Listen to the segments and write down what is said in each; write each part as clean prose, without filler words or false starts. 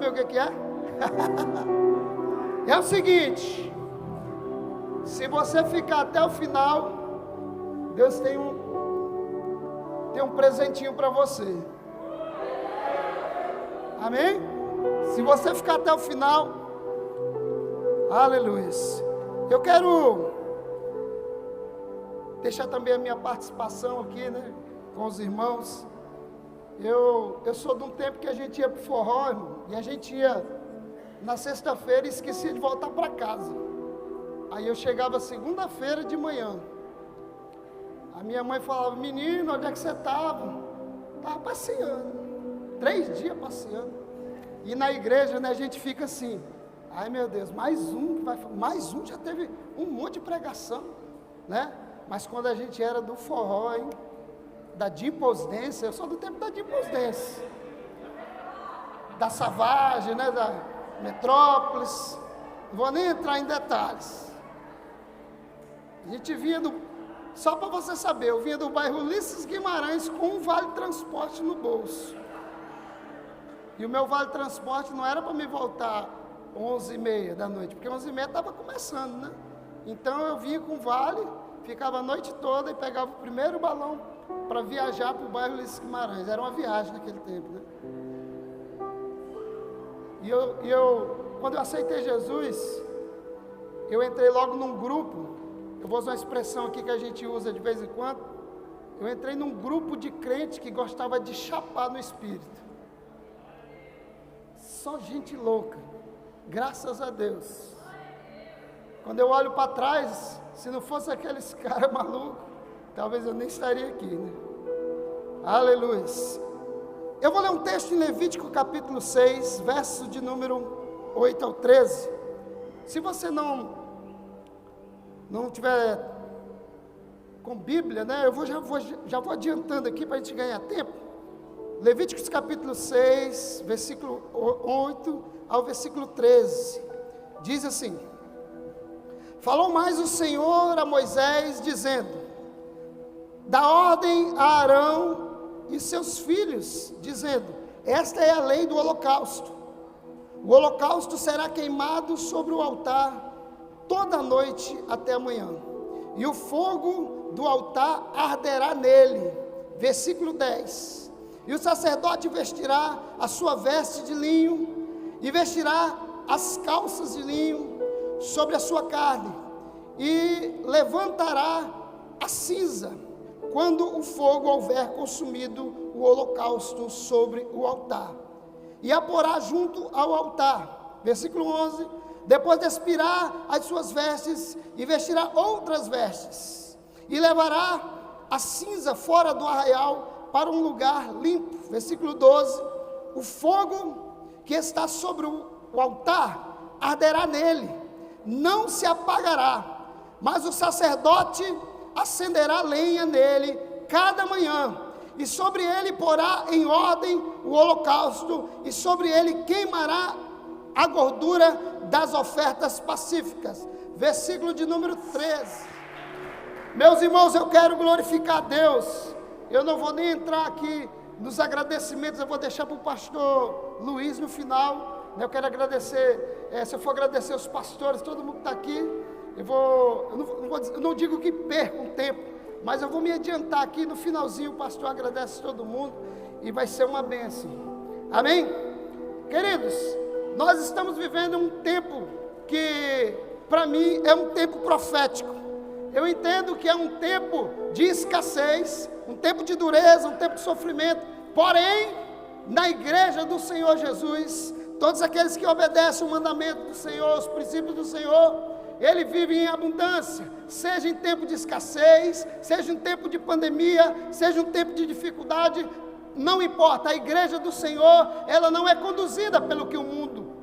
saber o que é? É o seguinte: se você ficar até o final, Deus tem um presentinho para você. Amém? Se você ficar até o final, aleluia. Eu quero deixar também a minha participação aqui, né, com os irmãos. Eu sou de um tempo que a gente ia para o forró, irmão, e a gente ia na sexta-feira e esquecia de voltar para casa. Aí eu chegava segunda-feira de manhã. A minha mãe falava: menino, onde é que você estava? Estava passeando, 3 dias passeando. E na igreja, né, a gente fica assim: ai meu Deus, mais um, já teve um monte de pregação, né? Mas quando a gente era do forró, hein, da Deepos Dance, eu sou do tempo da Deepos Dance, da Savage, né, da Metrópolis, não vou nem entrar em detalhes. A gente vinha só para você saber, eu vinha do bairro Ulisses Guimarães com um vale transporte no bolso. E o meu vale transporte não era para me voltar 11h30 da noite, porque 11h30 estava começando, né? Então eu vinha com vale, ficava a noite toda e pegava o primeiro balão para viajar para o bairro Ulisses Guimarães. Era uma viagem naquele tempo, né? E quando eu aceitei Jesus, eu entrei logo num grupo. Eu vou usar uma expressão aqui que a gente usa de vez em quando. Eu entrei num grupo de crente que gostava de chapar no espírito. Só gente louca, graças a Deus. Quando eu olho para trás, se não fosse aqueles caras malucos, talvez eu nem estaria aqui, né? Aleluia. Eu vou ler um texto em Levítico capítulo 6, verso de número 8 ao 13. Se você não tiver com Bíblia, né, eu já vou adiantando aqui para a gente ganhar tempo. Levíticos capítulo 6, versículo 8 ao versículo 13. Diz assim: falou mais o Senhor a Moisés, dizendo: dá ordem a Arão e seus filhos, dizendo: esta é a lei do holocausto. O holocausto será queimado sobre o altar toda a noite até amanhã, e o fogo do altar arderá nele. Versículo 10: e o sacerdote vestirá a sua veste de linho, e vestirá as calças de linho sobre a sua carne, e levantará a cinza, quando o fogo houver consumido o holocausto sobre o altar, e a porá junto ao altar. Versículo 11: depois despirar as suas vestes, e vestirá outras vestes, e levará a cinza fora do arraial para um lugar limpo. Versículo 12: o fogo que está sobre o altar arderá nele, não se apagará, mas o sacerdote acenderá lenha nele cada manhã, e sobre ele porá em ordem o holocausto, e sobre ele queimará a gordura das ofertas pacíficas. Versículo de número 13. Meus irmãos, eu quero glorificar a Deus. Eu não vou nem entrar aqui nos agradecimentos, eu vou deixar para o pastor Luiz no final. Eu quero agradecer, se eu for agradecer os pastores, todo mundo que está aqui, eu não digo que perca um tempo, mas eu vou me adiantar aqui no finalzinho. O pastor agradece todo mundo e vai ser uma bênção. Amém? Queridos, nós estamos vivendo um tempo que, para mim, é um tempo profético. Eu entendo que é um tempo de escassez, um tempo de dureza, um tempo de sofrimento. Porém, na igreja do Senhor Jesus, todos aqueles que obedecem o mandamento do Senhor, os princípios do Senhor, ele vive em abundância, seja em tempo de escassez, seja em tempo de pandemia, seja em tempo de dificuldade, não importa. A igreja do Senhor, ela não é conduzida pelo que o mundo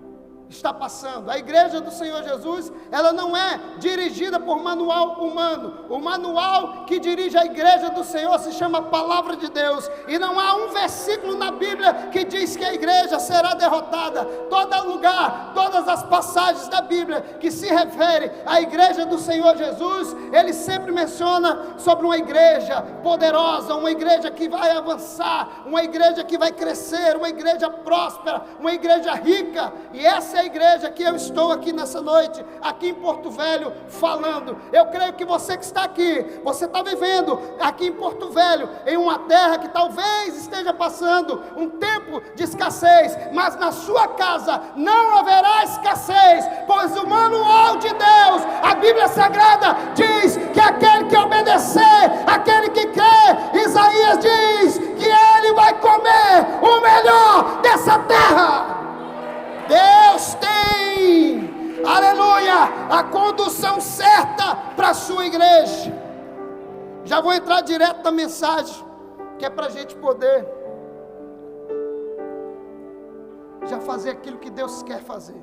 está passando. A igreja do Senhor Jesus, ela não é dirigida por manual humano. O manual que dirige a igreja do Senhor se chama Palavra de Deus. E não há um versículo na Bíblia que diz que a igreja será derrotada. Todo lugar, todas as passagens da Bíblia que se refere à igreja do Senhor Jesus, ele sempre menciona sobre uma igreja poderosa, uma igreja que vai avançar, uma igreja que vai crescer, uma igreja próspera, uma igreja rica. E essa é a igreja que eu estou aqui nessa noite, aqui em Porto Velho, falando. Eu creio que você que está aqui, você está vivendo aqui em Porto Velho, em uma terra que talvez esteja passando um tempo de escassez, mas na sua casa não haverá escassez, pois o manual de Deus, a Bíblia Sagrada diz que aquele que obedecer, aquele que crê, Isaías diz que ele vai comer o melhor dessa terra. Deus tem, aleluia, a condução certa para a sua igreja. Já vou entrar direto na mensagem, que é para a gente poder já fazer aquilo que Deus quer fazer.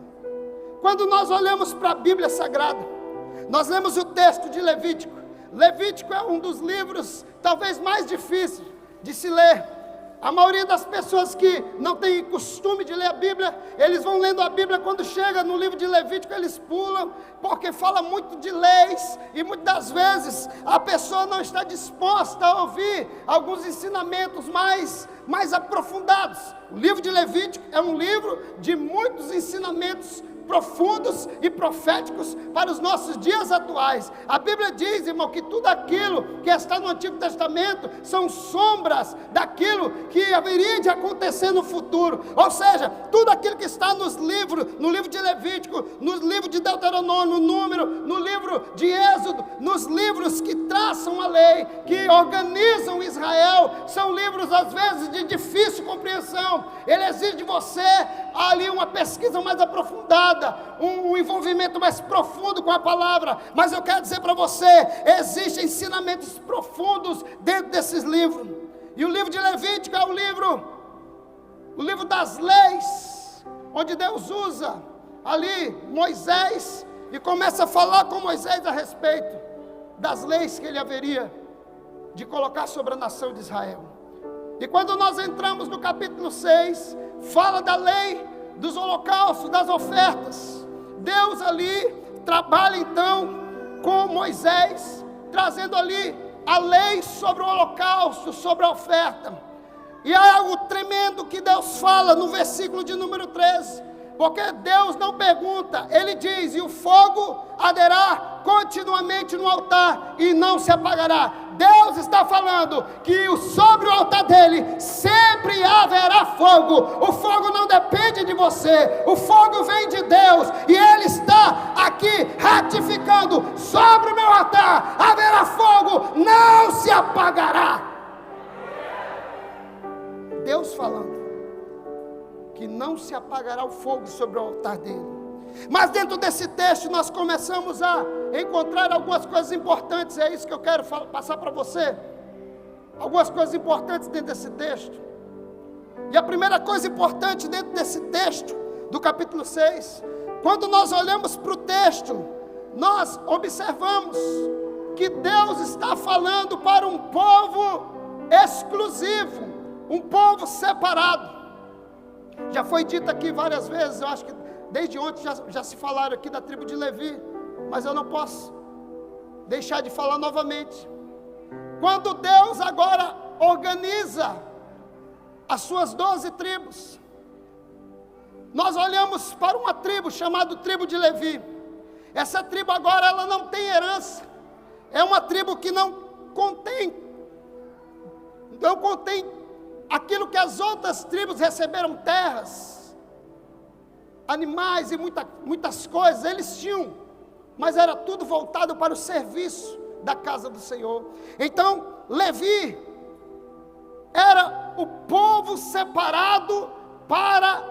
Quando nós olhamos para a Bíblia Sagrada, nós lemos o texto de Levítico. Levítico é um dos livros talvez mais difíceis de se ler. A maioria das pessoas que não tem costume de ler a Bíblia, eles vão lendo a Bíblia, quando chega no livro de Levítico, eles pulam, porque fala muito de leis, e muitas das vezes a pessoa não está disposta a ouvir alguns ensinamentos mais aprofundados. O livro de Levítico é um livro de muitos ensinamentos profundos e proféticos para os nossos dias atuais. A Bíblia diz, irmão, que tudo aquilo que está no Antigo Testamento são sombras daquilo que haveria de acontecer no futuro. Ou seja, tudo aquilo que está nos livros, no livro de Levítico, no livro de Deuteronômio, no Número, no livro de Êxodo, nos livros que traçam a lei, que organizam Israel, são livros às vezes de difícil compreensão. Ele exige de você ali uma pesquisa mais aprofundada, um envolvimento mais profundo com a palavra. Mas eu quero dizer para você, existem ensinamentos profundos dentro desses livros. E o livro de Levítico é o livro das leis, onde Deus usa ali Moisés e começa a falar com Moisés a respeito das leis que ele haveria de colocar sobre a nação de Israel. E quando nós entramos no capítulo 6, fala da lei dos holocaustos, das ofertas. Deus ali trabalha então com Moisés, trazendo ali a lei sobre o holocausto, sobre a oferta. E há algo tremendo que Deus fala no versículo de número 13, porque Deus não pergunta, Ele diz: e o fogo arderá continuamente no altar e não se apagará. Deus está falando que sobre o altar dele sempre haverá fogo. O fogo não depende de você, o fogo vem de Deus, e Ele está aqui ratificando: sobre o meu altar haverá fogo, não se apagará. Deus falando que não se apagará o fogo sobre o altar dele. Mas dentro desse texto nós começamos a encontrar algumas coisas importantes. É isso que eu quero passar para você. Algumas coisas importantes dentro desse texto. E a primeira coisa importante dentro desse texto, do capítulo 6, quando nós olhamos para o texto, nós observamos que Deus está falando para um povo exclusivo, um povo separado. Já foi dito aqui várias vezes, eu acho que desde ontem já se falaram aqui da tribo de Levi, mas eu não posso deixar de falar novamente. Quando Deus agora organiza as suas 12 tribos, nós olhamos para uma tribo chamada tribo de Levi. Essa tribo agora ela não tem herança, é uma tribo que não contém aquilo que as outras tribos receberam, terras, animais e muitas coisas, eles tinham, mas era tudo voltado para o serviço da casa do Senhor. Então, Levi era o povo separado para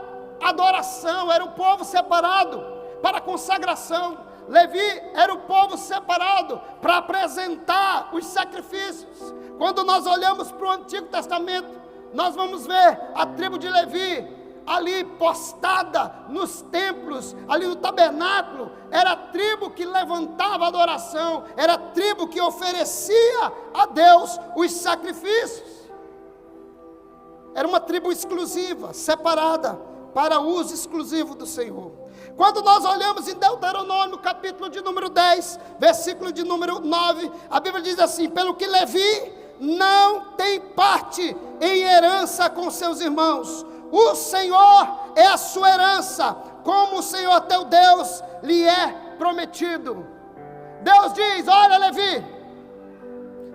adoração, era o povo separado para consagração. Levi era o povo separado para apresentar os sacrifícios. Quando nós olhamos para o Antigo Testamento, nós vamos ver a tribo de Levi ali postada nos templos, ali no tabernáculo, era a tribo que levantava a adoração, era a tribo que oferecia a Deus os sacrifícios. Era uma tribo exclusiva, separada, para uso exclusivo do Senhor. Quando nós olhamos em Deuteronômio, capítulo de número 10, versículo de número 9, a Bíblia diz assim: pelo que Levi não tem parte em herança com seus irmãos, o Senhor é a sua herança, como o Senhor teu Deus lhe é prometido. Deus diz: olha, Levi,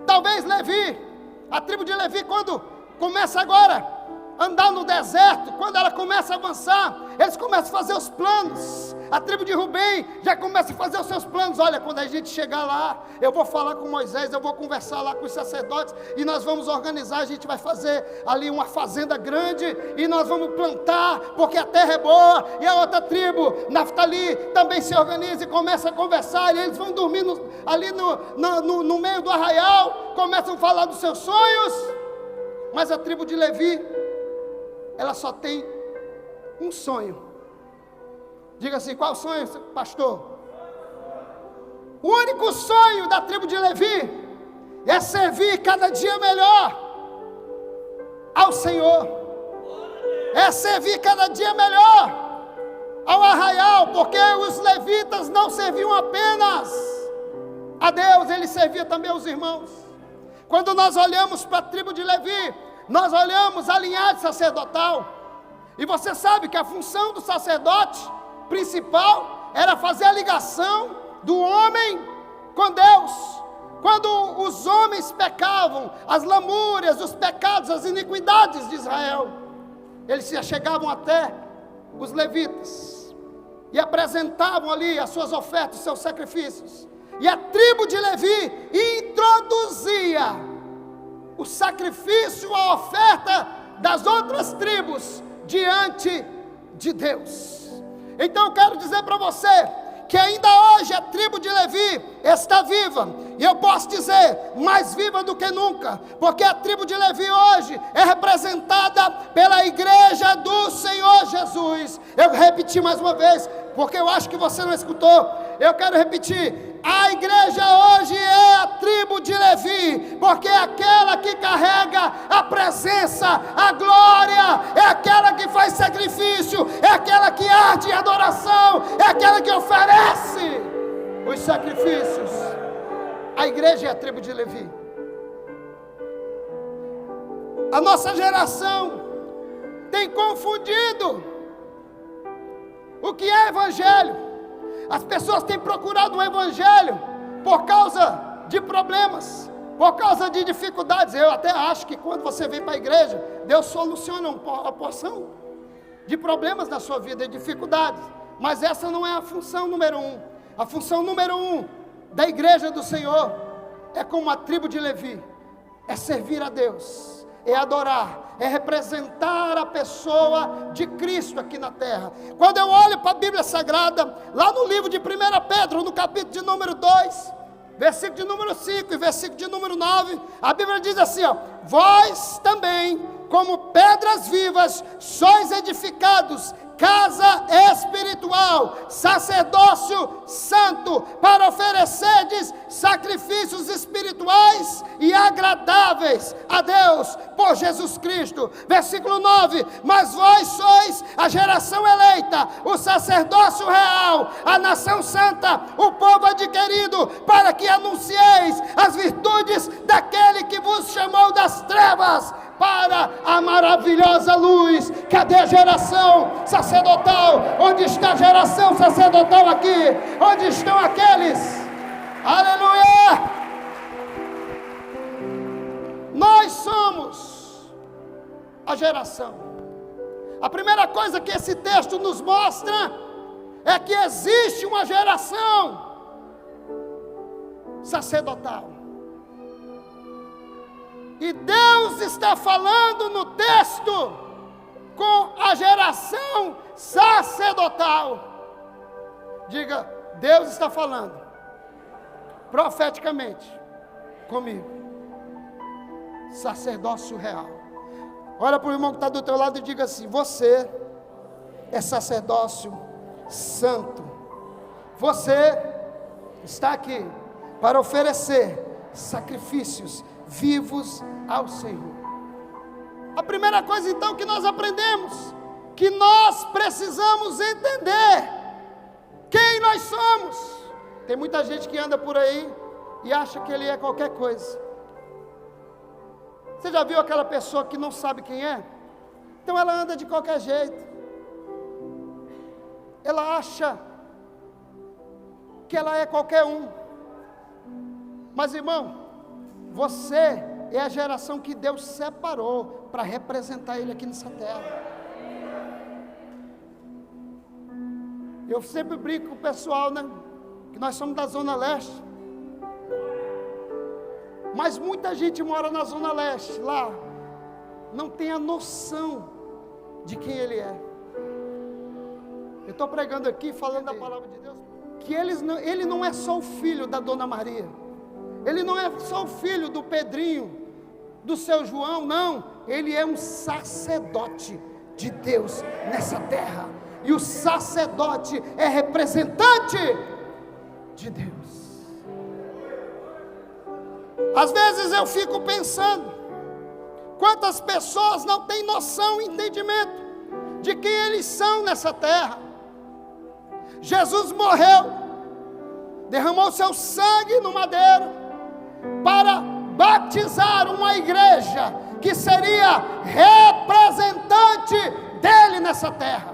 talvez Levi, a tribo de Levi, quando começa agora andar no deserto, quando ela começa a avançar, eles começam a fazer os planos. A tribo de Rubem já começa a fazer os seus planos. Olha, quando a gente chegar lá, eu vou falar com Moisés, eu vou conversar lá com os sacerdotes, e nós vamos organizar, a gente vai fazer ali uma fazenda grande, e nós vamos plantar, porque a terra é boa. E a outra tribo, Naftali, também se organiza e começa a conversar, e eles vão dormir ali no meio do arraial, começam a falar dos seus sonhos. Mas a tribo de Levi, ela só tem um sonho. Diga assim: qual sonho, pastor? O único sonho da tribo de Levi é servir cada dia melhor ao Senhor, é servir cada dia melhor ao arraial, porque os levitas não serviam apenas a Deus, eles serviam também aos irmãos. Quando nós olhamos para a tribo de Levi, nós olhamos a linhagem sacerdotal, e você sabe que a função do sacerdote principal era fazer a ligação do homem com Deus. Quando os homens pecavam, as lamúrias, os pecados, as iniquidades de Israel, eles se achegavam até os levitas e apresentavam ali as suas ofertas, os seus sacrifícios, e a tribo de Levi introduzia o sacrifício, a oferta das outras tribos diante de Deus. Então eu quero dizer para você que ainda hoje a tribo de Levi está viva, e eu posso dizer, mais viva do que nunca, porque a tribo de Levi hoje é representada pela igreja do Senhor Jesus. Eu repeti mais uma vez, porque eu acho que você não escutou. Eu quero repetir: a igreja hoje é a tribo de Levi, porque é aquela que carrega a presença, a glória, é aquela que faz sacrifício, é aquela que arde em adoração, é aquela que oferece os sacrifícios. A igreja é a tribo de Levi. A nossa geração tem confundido o que é evangelho. As pessoas têm procurado o evangelho por causa de problemas, por causa de dificuldades. Eu até acho que quando você vem para a igreja, Deus soluciona uma porção de problemas na sua vida, de dificuldades. Mas essa não é a função número um. A função número um da igreja do Senhor é como a tribo de Levi, é servir a Deus, é adorar, é representar a pessoa de Cristo aqui na terra. Quando eu olho para a Bíblia Sagrada, lá no livro de 1 Pedro, no capítulo de número 2, versículo de número 5 e versículo de número 9, a Bíblia diz assim, ó: vós também, como pedras vivas, sois edificados, casa espiritual, sacerdócio santo, para oferecerdes sacrifícios espirituais e agradáveis a Deus, por Jesus Cristo. Versículo 9: mas vós sois a geração eleita, o sacerdócio real, a nação santa, o povo adquirido, para que anuncieis as virtudes daquele que vos chamou das trevas para a maravilhosa luz. Cadê a geração sacerdotal? Onde está a geração sacerdotal aqui? Onde estão aqueles? Aleluia! Nós somos a geração. A primeira coisa que esse texto nos mostra é que existe uma geração sacerdotal. E Deus está falando no texto com a geração sacerdotal. Diga: Deus está falando profeticamente comigo. Sacerdócio real. Olha para o irmão que está do teu lado e diga assim: você é sacerdócio santo. Você está aqui para oferecer sacrifícios vivos ao Senhor. A primeira coisa então que nós aprendemos, que nós precisamos entender quem nós somos. Tem muita gente que anda por aí e acha que ele é qualquer coisa. Você já viu aquela pessoa que não sabe quem é? Então ela anda de qualquer jeito. Ela acha que ela é qualquer um. Mas irmão, você é a geração que Deus separou para representar Ele aqui nessa terra. Eu sempre brinco com o pessoal, né? Que nós somos da Zona Leste. Mas muita gente mora na Zona Leste, lá, não tem a noção de quem Ele é. Eu estou pregando aqui, falando da palavra de Deus, que ele não é só o filho da Dona Maria. Ele não é só o filho do Pedrinho, do seu João, não. Ele é um sacerdote de Deus nessa terra. E o sacerdote é representante de Deus. Às vezes eu fico pensando, quantas pessoas não têm noção e entendimento de quem eles são nessa terra. Jesus morreu, derramou seu sangue no madeiro, para batizar uma igreja que seria representante dele nessa terra.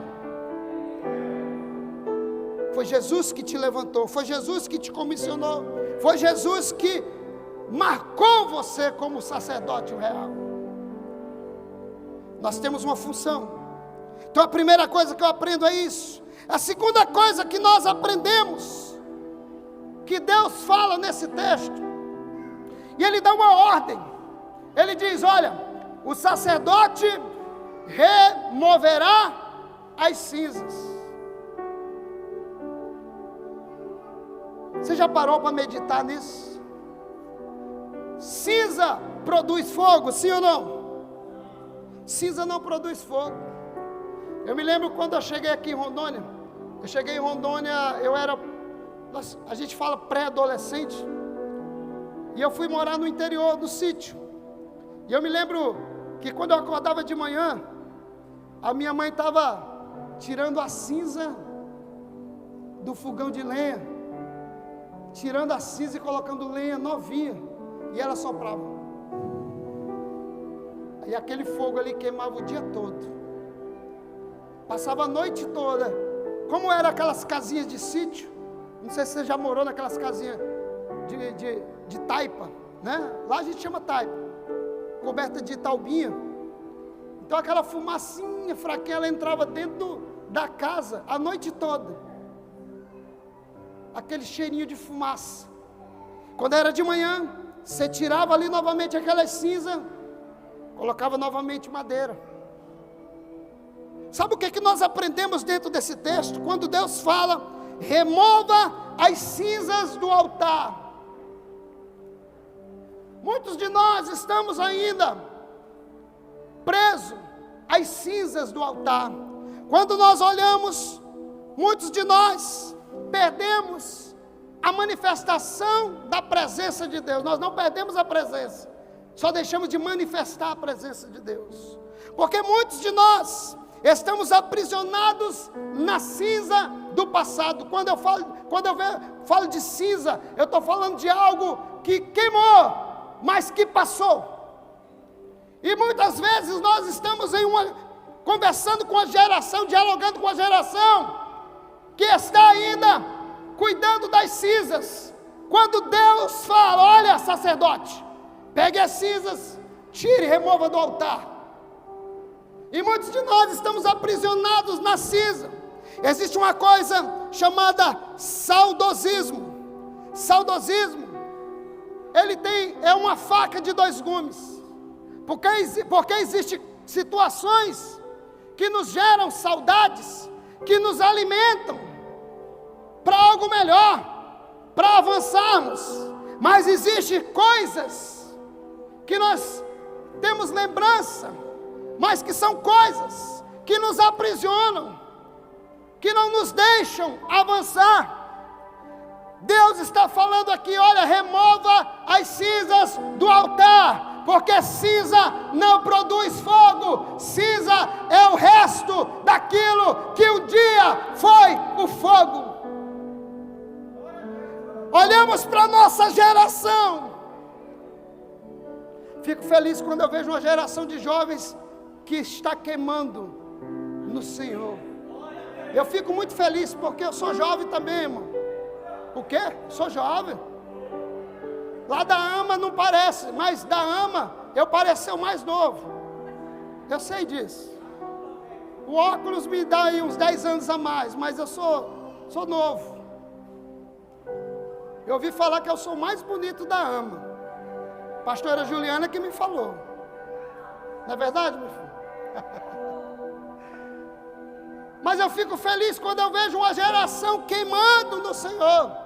Foi Jesus que te levantou, foi Jesus que te comissionou, foi Jesus que marcou você como sacerdote real. Nós temos uma função. Então a primeira coisa que eu aprendo é isso. A segunda coisa que nós aprendemos, que Deus fala nesse texto, e Ele dá uma ordem. Ele diz: olha, o sacerdote removerá as cinzas. Você já parou para meditar nisso? Cinza produz fogo, sim ou não? Cinza não produz fogo. Eu me lembro quando eu cheguei aqui em Rondônia. Eu cheguei em Rondônia, a gente fala pré-adolescente. E eu fui morar no interior do sítio. E eu me lembro que quando eu acordava de manhã, a minha mãe estava tirando a cinza do fogão de lenha, tirando a cinza e colocando lenha novinha, e ela soprava. E aquele fogo ali queimava o dia todo. Passava a noite toda. Como eram aquelas casinhas de sítio, não sei se você já morou naquelas casinhas de taipa, né? Lá a gente chama taipa, coberta de taubinha. Então aquela fumacinha fraquinha, ela entrava dentro da casa a noite toda. Aquele cheirinho de fumaça. Quando era de manhã, você tirava ali novamente aquelas cinzas, colocava novamente madeira. Sabe o que nós aprendemos dentro desse texto? Quando Deus fala, remova as cinzas do altar. Muitos de nós estamos ainda presos às cinzas do altar. Quando nós olhamos, muitos de nós perdemos a manifestação da presença de Deus. Nós não perdemos a presença, só deixamos de manifestar a presença de Deus. Porque muitos de nós estamos aprisionados na cinza do passado. Quando eu falo de cinza, eu estou falando de algo que queimou, mas que passou. E muitas vezes nós estamos conversando com a geração, dialogando com a geração que está ainda cuidando das cinzas. Quando Deus fala, olha, sacerdote, pegue as cinzas, tire e remova do altar. E muitos de nós estamos aprisionados na cinza. Existe uma coisa chamada saudosismo. Saudosismo, é uma faca de dois gumes. Porque existem situações que nos geram saudades, que nos alimentam para algo melhor, para avançarmos. Mas existem coisas que nós temos lembrança, mas que são coisas que nos aprisionam. que não nos deixam avançar. Deus está falando aqui, olha, remova as cinzas do altar, porque cinza não produz fogo, cinza é o resto daquilo que um dia foi o fogo. Olhamos para a nossa geração. Fico feliz quando eu vejo uma geração de jovens que está queimando no Senhor. Eu fico muito feliz porque eu sou jovem também, irmão. O quê? Sou jovem. Lá da AMA não parece, mas da AMA eu pareço o mais novo. Eu sei disso. O óculos me dá aí uns 10 anos a mais, mas eu sou novo. Eu ouvi falar que eu sou o mais bonito da AMA. Pastora Juliana que me falou. Não é verdade, meu filho? Mas eu fico feliz quando eu vejo uma geração queimando no Senhor.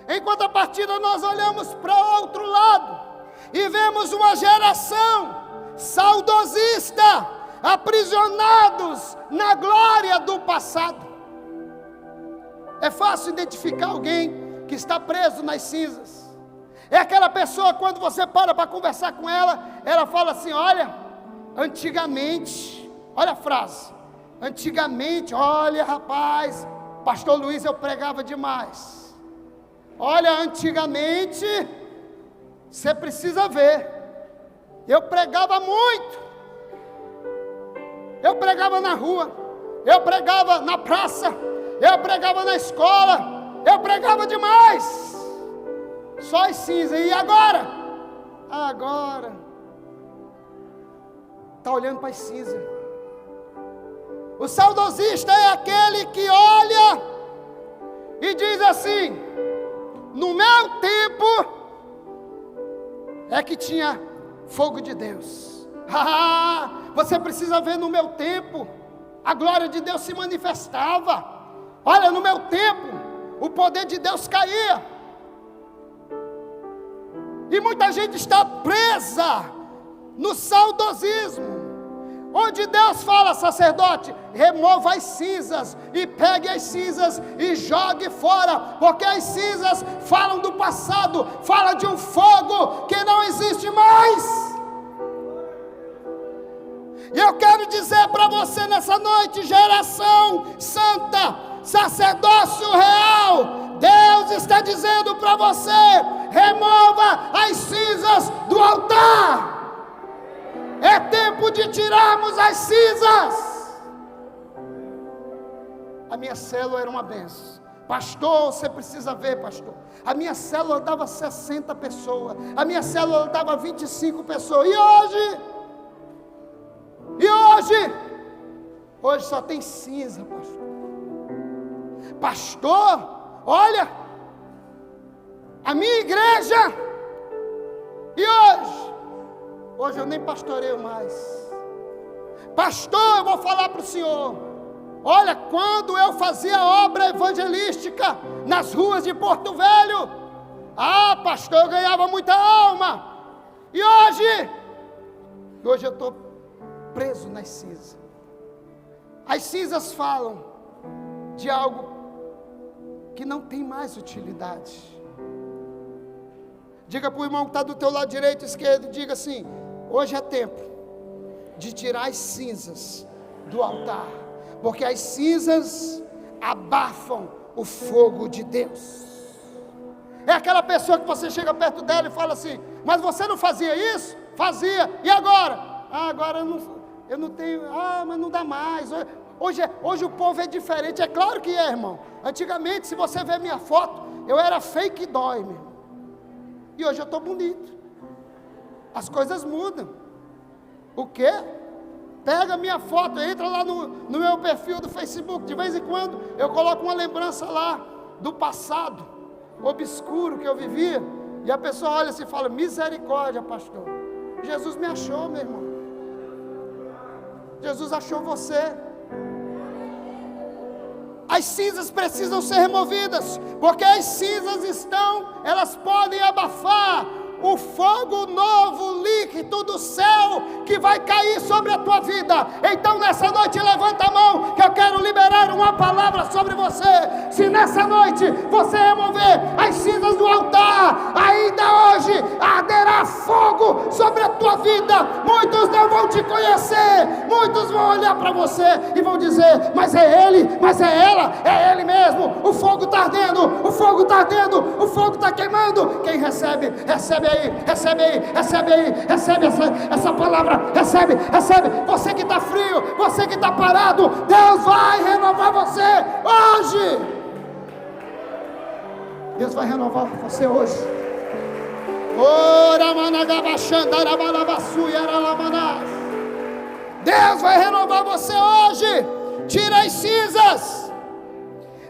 Em contrapartida, nós olhamos para o outro lado e vemos uma geração saudosista, aprisionados na glória do passado. É fácil identificar alguém que está preso nas cinzas. É aquela pessoa, quando você para conversar com ela, ela fala assim, olha, antigamente, olha a frase, antigamente, olha rapaz, pastor Luiz eu pregava demais. Olha, antigamente, você precisa ver, eu pregava muito, eu pregava na rua, eu pregava na praça, eu pregava na escola, eu pregava demais, só as cinzas, e agora? Agora, está olhando para as cinzas. O saudosista é aquele que olha e diz assim, no meu tempo é que tinha fogo de Deus. Você precisa ver, no meu tempo a glória de Deus se manifestava. Olha, no meu tempo o poder de Deus caía. E muita gente está presa no saudosismo, onde Deus fala, sacerdote, remova as cinzas, e pegue as cinzas e jogue fora, porque as cinzas falam do passado, fala de um fogo que não existe mais. E eu quero dizer para você nessa noite, geração santa, sacerdócio real, Deus está dizendo para você, remova as cinzas do altar. É tempo de tirarmos as cinzas. A minha célula era uma benção. Pastor, você precisa ver, pastor. A minha célula dava 60 pessoas. A minha célula dava 25 pessoas. E hoje? Hoje só tem cinza, pastor. Pastor, olha, a minha igreja. E hoje eu nem pastoreio mais. Pastor, eu vou falar para o senhor. Olha, quando eu fazia obra evangelística nas ruas de Porto Velho, pastor, eu ganhava muita alma. E hoje eu estou preso nas cinzas. As cinzas falam de algo que não tem mais utilidade. Diga para o irmão que está do teu lado direito e esquerdo, diga assim, hoje é tempo de tirar as cinzas do altar, porque as cinzas abafam o fogo de Deus. É aquela pessoa que você chega perto dela e fala assim, mas você não fazia isso? Fazia, e agora? Agora eu não tenho, mas não dá mais. Hoje o povo é diferente, é claro que é, irmão. Antigamente, se você ver minha foto, eu era fake dói, meu irmão. E hoje eu estou bonito. As coisas mudam. O quê? Pega minha foto, entra lá no meu perfil do Facebook. De vez em quando eu coloco uma lembrança lá do passado obscuro que eu vivia. E a pessoa olha assim e fala, misericórdia, pastor. Jesus me achou, meu irmão. Jesus achou você. As cinzas precisam ser removidas, porque as cinzas elas podem abafar o fogo novo, líquido do céu, que vai cair sobre a tua vida. Então nessa noite levanta a mão, que eu quero liberar uma palavra sobre você. Se nessa noite você remover as cinzas do altar, ainda hoje arderá fogo sobre a tua vida. Muitos não vão te conhecer, muitos vão olhar para você e vão dizer: mas é ele, mas é ela, é ele mesmo. O fogo está ardendo, o fogo está ardendo, o fogo está queimando. Quem recebe, recebe aí, recebe aí, recebe aí, recebe essa palavra, recebe, recebe. Você que está frio, você que está parado, Deus vai renovar você hoje. Deus vai renovar você hoje. Deus vai renovar você hoje. Tira as cinzas.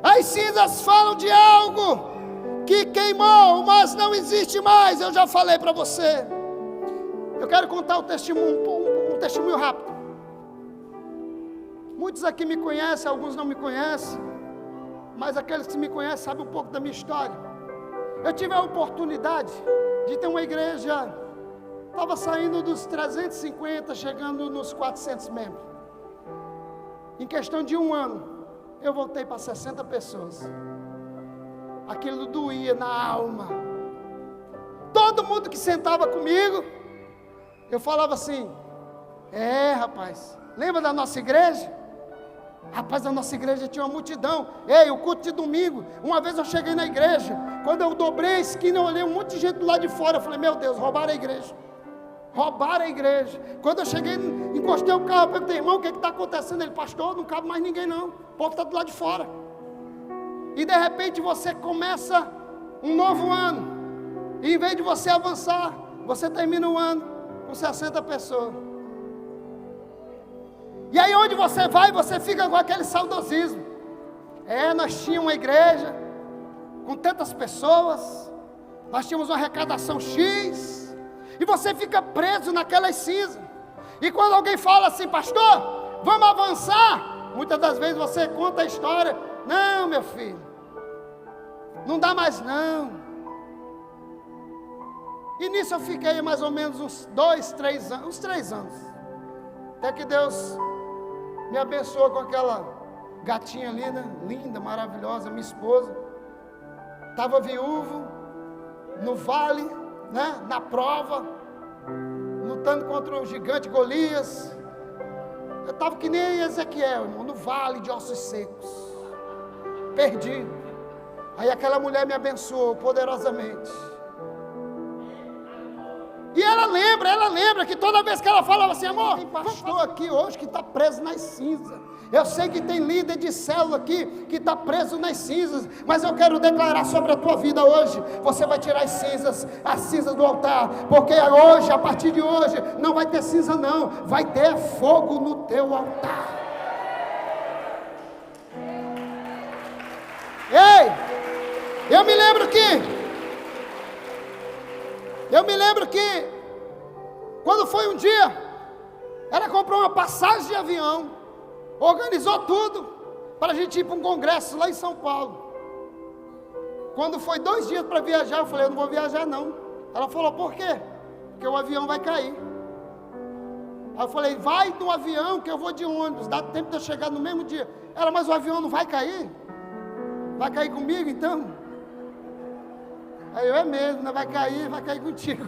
As cinzas falam de algo que queimou, mas não existe mais. Eu já falei para você. Eu quero contar um testemunho rápido. Muitos aqui me conhecem, alguns não me conhecem, mas aqueles que me conhecem sabem um pouco da minha história. Eu tive a oportunidade de ter uma igreja, estava saindo dos 350, chegando nos 400 membros. Em questão de um ano, eu voltei para 60 pessoas. Aquilo doía na alma. Todo mundo que sentava comigo, eu falava assim: rapaz, lembra da nossa igreja? Rapaz, a nossa igreja tinha uma multidão. O culto de domingo, uma vez eu cheguei na igreja, quando eu dobrei a esquina, eu olhei um monte de gente do lado de fora, eu falei: meu Deus, roubaram a igreja. Roubaram a igreja. Quando eu cheguei, encostei o carro, perguntei: irmão, o que está acontecendo? Ele: pastor, não cabe mais ninguém não, o povo está do lado de fora. E de repente você começa um novo ano, e em vez de você avançar, você termina o ano com 60 pessoas. E aí onde você vai, você fica com aquele saudosismo. Nós tínhamos uma igreja com tantas pessoas, nós tínhamos uma arrecadação X, e você fica preso naquelas cinzas. E quando alguém fala assim: pastor, vamos avançar, muitas das vezes você conta a história: não, meu filho, não dá mais não. E nisso eu fiquei mais ou menos uns 3 anos, até que Deus me abençoou com aquela gatinha ali, né? Linda, maravilhosa, minha esposa. Estava viúvo, no vale, né? Na prova, lutando contra o gigante Golias. Eu estava que nem Ezequiel, irmão, no vale de ossos secos, perdido. Aí aquela mulher me abençoou poderosamente. E ela lembra que toda vez que ela falava assim: amor, tem pastor aqui hoje que está preso nas cinzas. Eu sei que tem líder de célula aqui que está preso nas cinzas, mas eu quero declarar sobre a tua vida hoje: você vai tirar as cinzas do altar, porque hoje, a partir de hoje, não vai ter cinza não, vai ter fogo no teu altar. Ei, eu me lembro que quando foi um dia, ela comprou uma passagem de avião, organizou tudo para a gente ir para um congresso lá em São Paulo. Quando foi 2 dias para viajar, eu falei: eu não vou viajar não. Ela falou: por quê? Porque o avião vai cair. Aí eu falei: vai no avião que eu vou de ônibus, dá tempo de eu chegar no mesmo dia. Ela: mas o avião não vai cair? Vai cair comigo então? Aí eu: é mesmo, não vai cair contigo.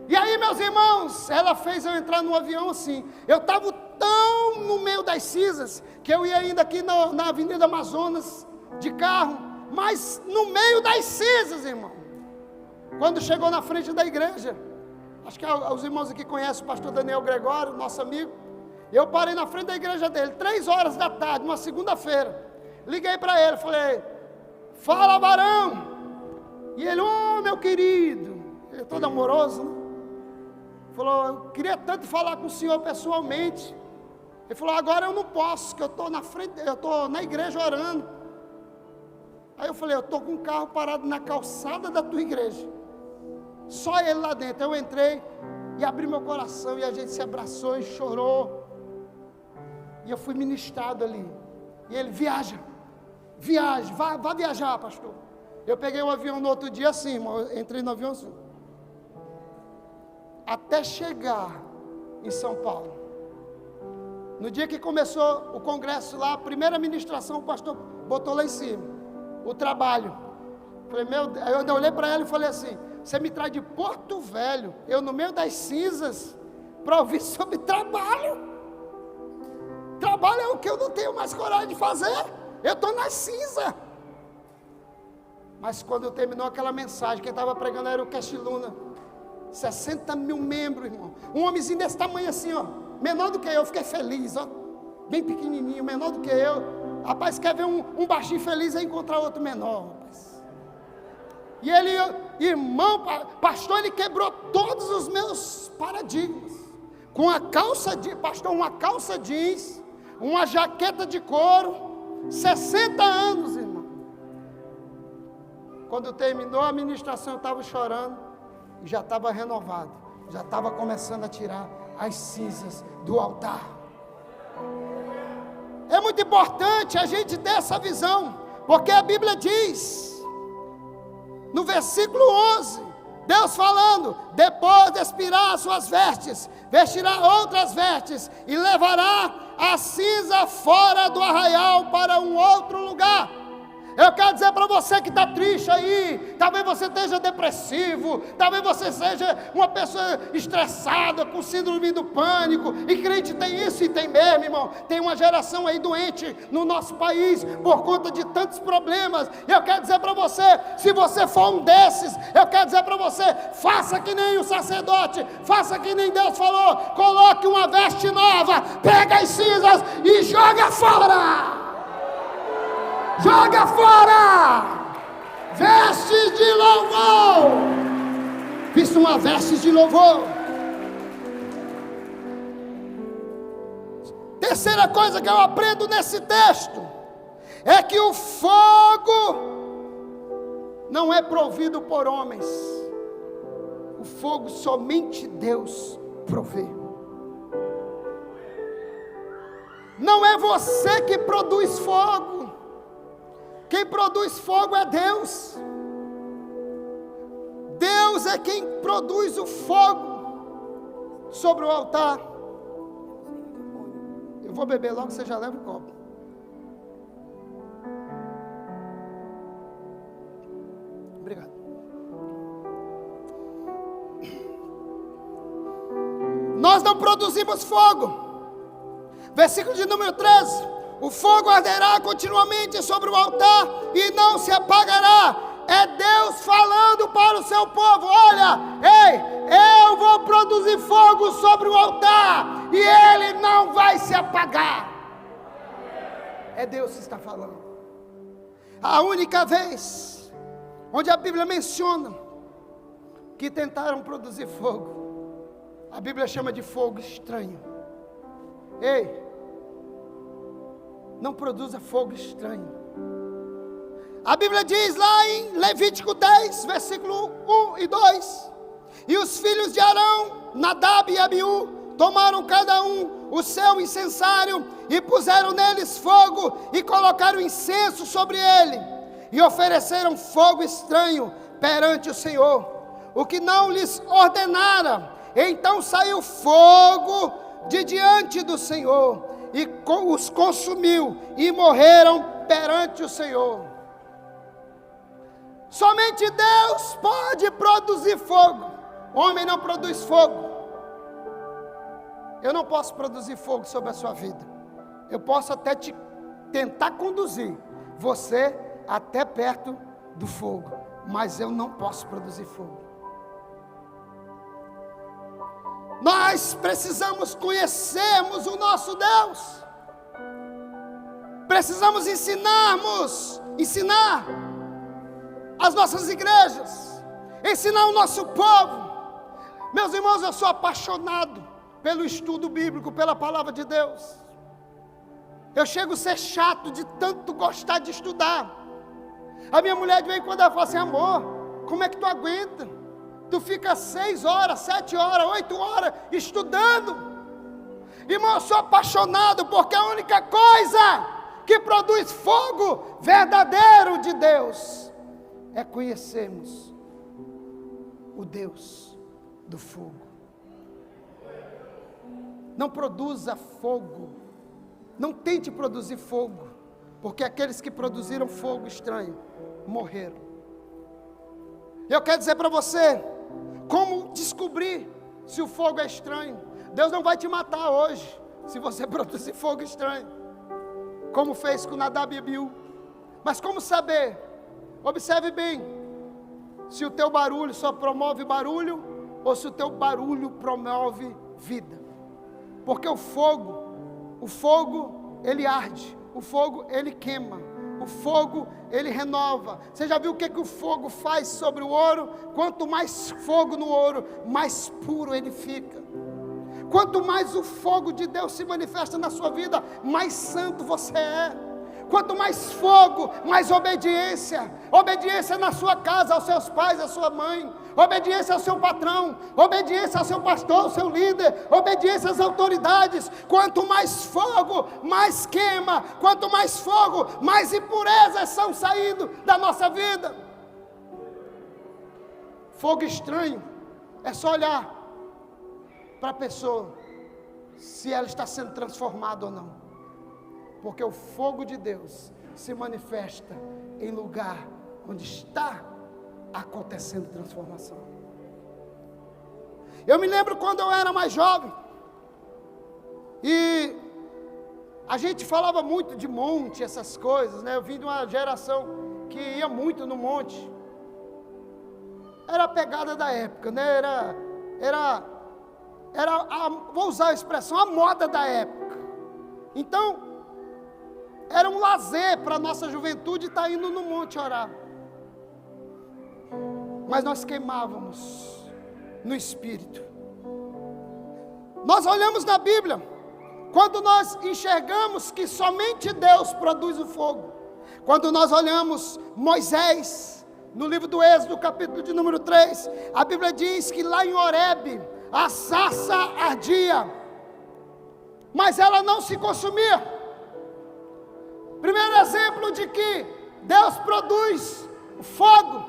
E aí, meus irmãos, ela fez eu entrar no avião assim. Eu estava tão no meio das cinzas, que eu ia ainda aqui na Avenida Amazonas, de carro, mas no meio das cinzas, irmão. Quando chegou na frente da igreja, acho que os irmãos aqui conhecem o pastor Daniel Gregório, nosso amigo. Eu parei na frente da igreja dele, 3 horas da tarde, uma segunda-feira. Liguei para ele, falei: fala, varão. E ele: meu querido. Ele é todo amoroso, né? Falou: eu queria tanto falar com o senhor pessoalmente. Ele falou: agora eu não posso, que eu estou na frente, eu estou na igreja orando. Aí eu falei: eu estou com um carro parado na calçada da tua igreja, só ele lá dentro. Eu entrei e abri meu coração, e a gente se abraçou e chorou, e eu fui ministrado ali. E ele: vá viajar, pastor. Eu peguei o avião no outro dia assim, irmão, eu entrei no avião assim. Até chegar em São Paulo. No dia que começou o congresso lá, a primeira ministração, o pastor botou lá em cima, o trabalho. Falei, meu Deus, aí eu olhei para ela e falei assim, você me traz de Porto Velho, eu no meio das cinzas, para ouvir sobre trabalho. Trabalho é o que eu não tenho mais coragem de fazer, eu estou nas cinzas. Mas quando terminou aquela mensagem, quem estava pregando era o Cash Luna, 60 mil membros, irmão, um homenzinho desse tamanho assim, ó, menor do que eu, fiquei feliz, ó, bem pequenininho, menor do que eu. Rapaz, quer ver um baixinho feliz é encontrar outro menor, rapaz. E ele, irmão, pastor, ele quebrou todos os meus paradigmas, com a calça de, pastor, uma calça jeans, uma jaqueta de couro, 60 anos, irmão. Quando terminou a ministração, eu estava chorando, e já estava renovado, já estava começando a tirar as cinzas do altar. É muito importante a gente ter essa visão, porque a Bíblia diz, no versículo 11, Deus falando, depois de expirar as suas vestes, vestirá outras vestes, e levará a cinza fora do arraial para um outro lugar. Eu quero dizer para você que está triste aí, talvez você esteja depressivo, talvez você seja uma pessoa estressada, com síndrome do pânico, e crente tem isso e tem mesmo, irmão. Tem uma geração aí doente no nosso país, por conta de tantos problemas. Eu quero dizer para você, se você for um desses, eu quero dizer para você, faça que nem o sacerdote, faça que nem Deus falou, coloque uma veste nova, pega as cinzas e joga fora. Joga fora! Vestes de louvor! Vista uma veste de louvor. Terceira coisa que eu aprendo nesse texto é que o fogo não é provido por homens. O fogo somente Deus provê. Não é você que produz fogo. Quem produz fogo é Deus. Deus é quem produz o fogo sobre o altar. Eu vou beber logo, você já leva o copo. Obrigado. Nós não produzimos fogo. Versículo de número 13. O fogo arderá continuamente sobre o altar e não se apagará. É Deus falando para o seu povo: olha, ei, eu vou produzir fogo sobre o altar e ele não vai se apagar. É Deus que está falando. A única vez onde a Bíblia menciona que tentaram produzir fogo, a Bíblia chama de fogo estranho. Ei, não produza fogo estranho. A Bíblia diz lá em Levítico 10, versículo 1 e 2: e os filhos de Arão, Nadab e Abiú, tomaram cada um o seu incensário e puseram neles fogo e colocaram incenso sobre ele e ofereceram fogo estranho perante o Senhor, o que não lhes ordenara. Então saiu fogo de diante do Senhor e os consumiu, e morreram perante o Senhor. Somente Deus pode produzir fogo. O homem não produz fogo. Eu não posso produzir fogo sobre a sua vida. Eu posso até tentar conduzir você até perto do fogo, mas eu não posso produzir fogo. Nós precisamos conhecermos o nosso Deus. Precisamos ensinar as nossas igrejas, ensinar o nosso povo. Meus irmãos, eu sou apaixonado pelo estudo bíblico, pela palavra de Deus. Eu chego a ser chato de tanto gostar de estudar. A minha mulher de vez em quando ela fala assim: amor, como é que tu aguenta? Tu fica 6 horas, 7 horas, 8 horas estudando. Irmão, eu sou apaixonado porque a única coisa que produz fogo verdadeiro de Deus é conhecermos o Deus do fogo. Não produza fogo, não tente produzir fogo, porque aqueles que produziram fogo estranho morreram. Eu quero dizer para você, como descobrir se o fogo é estranho? Deus não vai te matar hoje, se você produzir fogo estranho, como fez com Nadab e Abiú. Mas como saber? Observe bem, se o teu barulho só promove barulho, ou se o teu barulho promove vida. Porque o fogo ele arde, o fogo ele queima, o fogo ele renova. Você já viu o que o fogo faz sobre o ouro? Quanto mais fogo no ouro, mais puro ele fica. Quanto mais o fogo de Deus se manifesta na sua vida, mais santo você é. Quanto mais fogo, mais obediência. Obediência na sua casa, aos seus pais, à sua mãe. Obediência ao seu patrão. Obediência ao seu pastor, ao seu líder. Obediência às autoridades. Quanto mais fogo, mais queima. Quanto mais fogo, mais impurezas são saindo da nossa vida. Fogo estranho. É só olhar para a pessoa, se ela está sendo transformada ou não. Porque o fogo de Deus se manifesta em lugar onde está acontecendo transformação. Eu me lembro quando eu era mais jovem, e a gente falava muito de monte, essas coisas, né? Eu vim de uma geração que ia muito no monte. Era a pegada da época, né? Vou usar a expressão, a moda da época. Então, era um lazer para a nossa juventude estar indo no monte orar. Mas nós queimávamos no Espírito. Nós olhamos na Bíblia, quando nós enxergamos que somente Deus produz o fogo. Quando nós olhamos Moisés, no livro do Êxodo, capítulo de número 3, a Bíblia diz que lá em Horebe, a sarça ardia, mas ela não se consumia. Primeiro exemplo de que Deus produz o fogo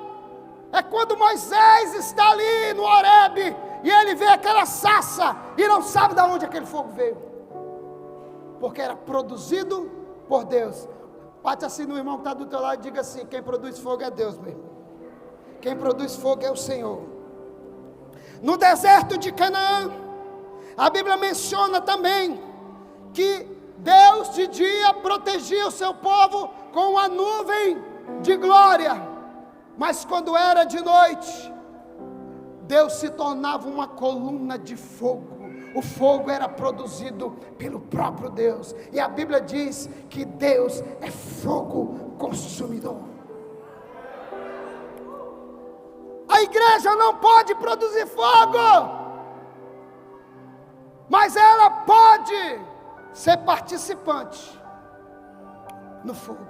é quando Moisés está ali no Horebe e ele vê aquela sarça e não sabe de onde aquele fogo veio, porque era produzido por Deus. Bate assim no irmão que está do teu lado e diga assim: quem produz fogo é Deus, meu irmão. Quem produz fogo é o Senhor. No deserto de Canaã, a Bíblia menciona também que Deus de dia protegia o seu povo com uma nuvem de glória, mas quando era de noite, Deus se tornava uma coluna de fogo. O fogo era produzido pelo próprio Deus, e a Bíblia diz que Deus é fogo consumidor. A igreja não pode produzir fogo, mas ela pode ser participante no fogo.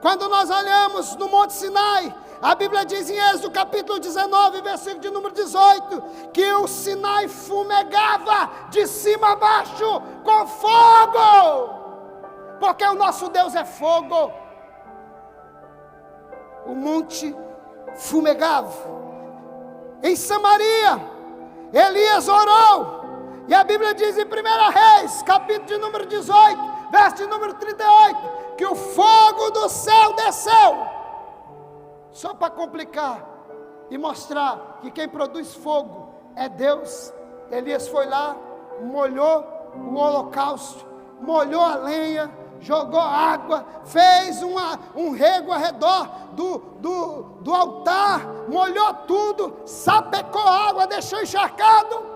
Quando nós olhamos no Monte Sinai, a Bíblia diz em Êxodo capítulo 19, versículo de número 18, que o Sinai fumegava de cima a baixo com fogo, porque o nosso Deus é fogo. O monte fumegava. Em Samaria, Elias orou, e a Bíblia diz em 1 Reis, capítulo de número 18, verso de número 38, que o fogo do céu desceu. Só para complicar e mostrar que quem produz fogo é Deus, Elias foi lá, molhou o holocausto, molhou a lenha, jogou água, fez um rego ao redor do altar, molhou tudo, sapecou a água, deixou encharcado.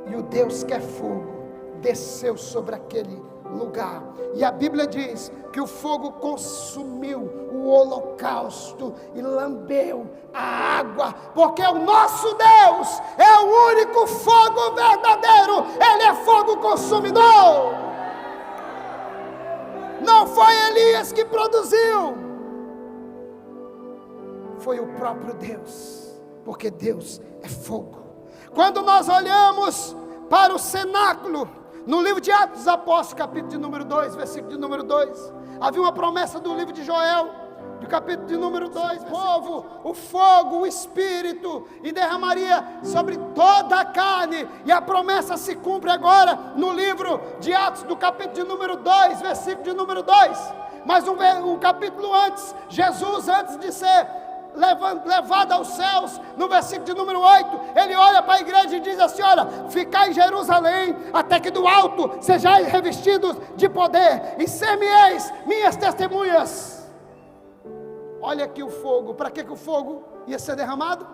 E o Deus que é fogo desceu sobre aquele lugar, e a Bíblia diz que o fogo consumiu o holocausto e lambeu a água, porque o nosso Deus é o único fogo verdadeiro, Ele é fogo consumidor. Não foi Elias que produziu, foi o próprio Deus, porque Deus é fogo. Quando nós olhamos para o cenáculo No livro de Atos dos Apóstolos, capítulo de número 2, versículo de número 2, havia uma promessa do livro de Joel, do capítulo de número 2, povo, o fogo, o Espírito, e derramaria sobre toda a carne, e a promessa se cumpre agora, no livro de Atos, do capítulo de número 2, versículo de número 2, mas um capítulo antes, Jesus, antes de ser levado aos céus, no versículo de número 8, ele olha para a igreja e diz assim: olha, ficai em Jerusalém, até que do alto sejais revestidos de poder, e ser-me-eis minhas testemunhas. Olha aqui o fogo. Para que o fogo ia ser derramado?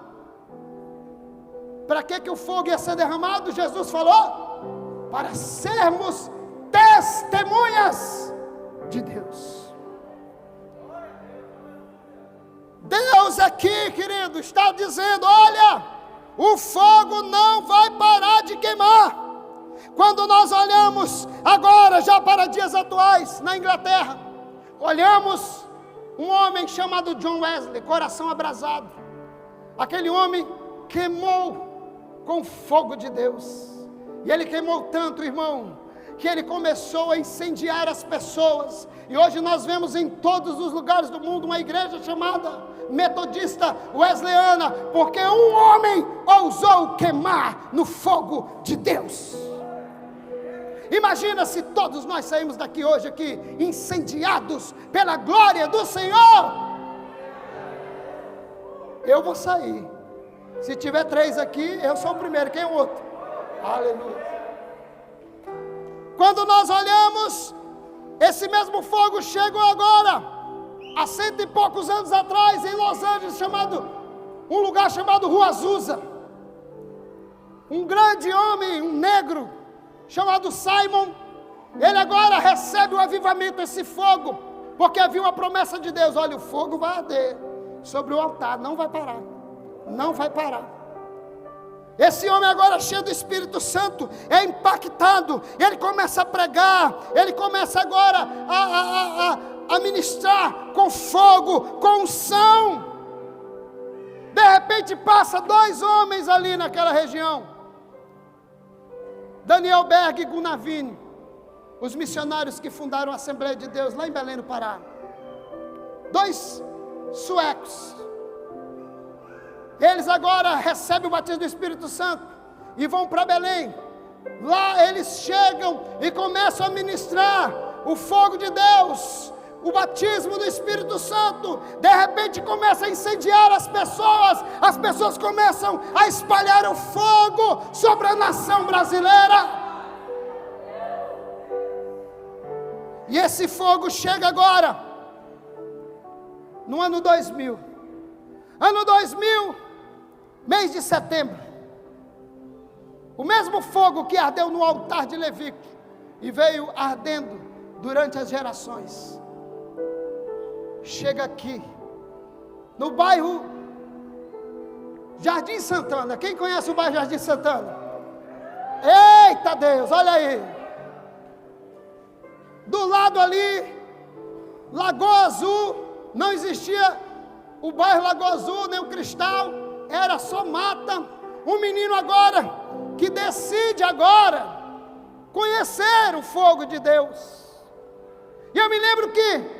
Para que o fogo ia ser derramado? Jesus falou: para sermos testemunhas de Deus. Deus aqui, querido, está dizendo: olha, o fogo não vai parar de queimar. Quando nós olhamos agora, já para dias atuais, na Inglaterra, olhamos um homem chamado John Wesley, coração abrasado. Aquele homem queimou com o fogo de Deus. E ele queimou tanto, irmão, que ele começou a incendiar as pessoas. E hoje nós vemos em todos os lugares do mundo uma igreja chamada Metodista Wesleyana, porque um homem ousou queimar no fogo de Deus. Imagina se todos nós saímos daqui hoje aqui incendiados pela glória do Senhor. Eu vou sair. Se tiver 3 aqui, eu sou o primeiro. Quem é o outro? Aleluia. Quando nós olhamos, esse mesmo fogo chegou agora, há 100 e poucos anos atrás, em Los Angeles, um lugar chamado Rua Azusa. Um grande homem, um negro, chamado Simon, ele agora recebe o avivamento, esse fogo, porque havia uma promessa de Deus: olha, o fogo vai arder sobre o altar, não vai parar, não vai parar. Esse homem agora, cheio do Espírito Santo, é impactado, ele começa a pregar, ele começa agora a ministrar com fogo, com unção. De repente passa 2 homens ali naquela região, Daniel Berg e Gunavini, os missionários que fundaram a Assembleia de Deus lá em Belém, no Pará. 2 suecos. Eles agora recebem o batismo do Espírito Santo e vão para Belém. Lá eles chegam e começam a ministrar o fogo de Deus, o batismo do Espírito Santo. De repente começa a incendiar as pessoas começam a espalhar o fogo sobre a nação brasileira. E esse fogo chega agora, no ano 2000. Ano 2000, mês de setembro. O mesmo fogo que ardeu no altar de Levítico e veio ardendo durante as gerações, chega aqui, no bairro Jardim Santana. Quem conhece o bairro Jardim Santana? Eita Deus, olha aí. Do lado ali, Lagoa Azul, não existia o bairro Lagoa Azul, nem o Cristal, era só mata. Um menino agora, que decide agora conhecer o fogo de Deus. E eu me lembro que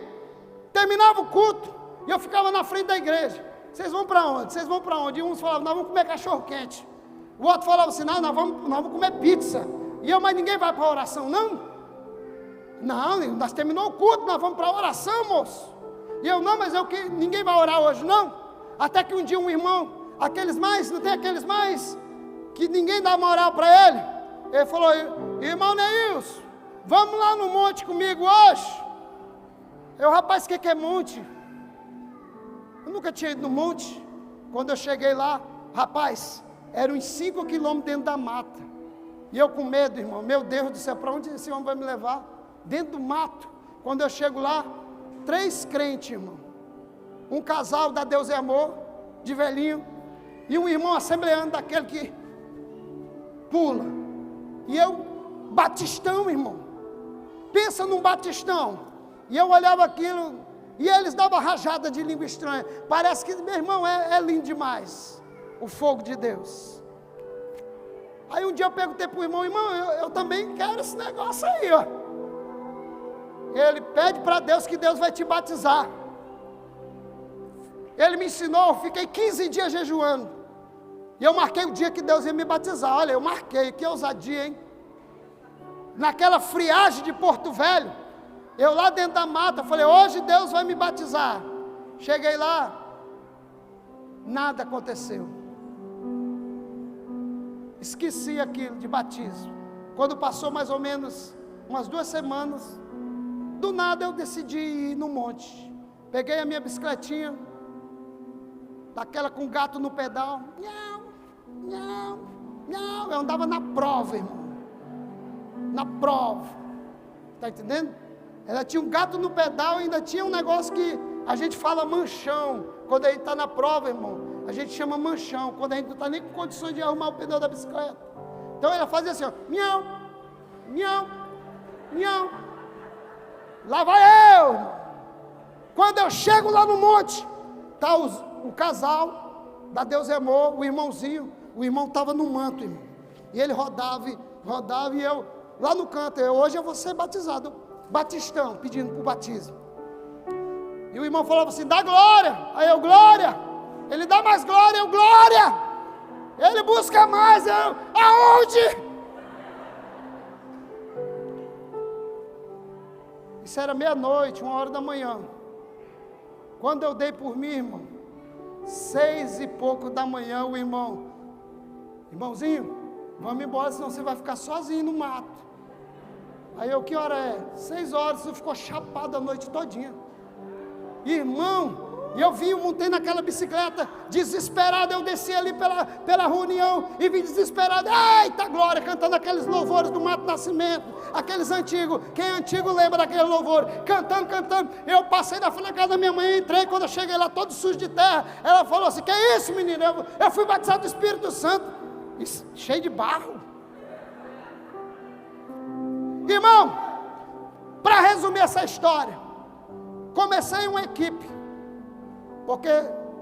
terminava o culto e eu ficava na frente da igreja. Vocês vão para onde? Vocês vão para onde? E uns falavam: nós vamos comer cachorro quente. O outro falava assim: não, nós vamos comer pizza. E eu: mas ninguém vai para a oração, não? Não, nós terminou o culto, nós vamos para a oração, moço. E eu: não, mas ninguém vai orar hoje, não. Até que um dia um irmão, não tem aqueles mais, que ninguém dá moral para ele. Ele falou: irmão Neilson, vamos lá no monte comigo hoje? Eu: rapaz, o que é monte? Eu nunca tinha ido no monte. Quando eu cheguei lá, rapaz, eram uns 5 quilômetros dentro da mata. E eu com medo, irmão, meu Deus do céu, para onde esse homem vai me levar? Dentro do mato. Quando eu chego lá, 3 crentes, irmão. Um casal da Deus é Amor, de velhinho, e um irmão assembleando daquele que pula. E eu, batistão, irmão. Pensa num batistão. E eu olhava aquilo, e eles davam rajada de língua estranha. Parece que, meu irmão, é lindo demais o fogo de Deus. Aí um dia eu perguntei para o irmão, eu também quero esse negócio aí, ó. Ele pede para Deus que Deus vai te batizar. Ele me ensinou, eu fiquei 15 dias jejuando. E eu marquei o dia que Deus ia me batizar. Olha, eu marquei, que ousadia, hein? Naquela friagem de Porto Velho, eu lá dentro da mata, falei, hoje Deus vai me batizar. Cheguei lá, nada aconteceu. Esqueci aquilo de batismo. Quando passou mais ou menos umas 2 semanas, do nada eu decidi ir no monte. Peguei a minha bicicletinha, daquela com gato no pedal. Eu andava na prova, irmão. Na prova. Está entendendo? Ela tinha um gato no pedal e ainda tinha um negócio que a gente fala manchão. Quando a gente está na prova, irmão, a gente chama manchão. Quando a gente não está nem com condições de arrumar o pneu da bicicleta. Então ela fazia assim, ó. Miau, miau, miau. Lá vai eu, irmão. Quando eu chego lá no monte, está o casal da Deus é Amor, o irmãozinho. O irmão estava no manto, irmão. E ele rodava e eu, lá no canto, hoje eu vou ser batizado. Batistão, pedindo para o batismo. E o irmão falava assim, dá glória. Aí eu, glória. Ele dá mais glória, eu, glória. Ele busca mais, eu, aonde? Isso era meia-noite, 1h da manhã. Quando eu dei por mim, irmão, 6 e pouco da manhã, o irmãozinho, vamos embora, senão você vai ficar sozinho no mato. Aí eu, que hora é? 6 horas, você ficou chapado a noite todinha. Irmão, e eu montei naquela bicicleta, desesperado, eu desci ali pela reunião, e vim desesperado, eita glória, cantando aqueles louvores do Mato Nascimento, aqueles antigos, quem é antigo lembra daquele louvor, cantando, eu passei na frente da casa da minha mãe, entrei, quando eu cheguei lá todo sujo de terra, ela falou assim, que é isso menino, eu fui batizado do Espírito Santo, cheio de barro. Irmão, para resumir essa história, comecei uma equipe, porque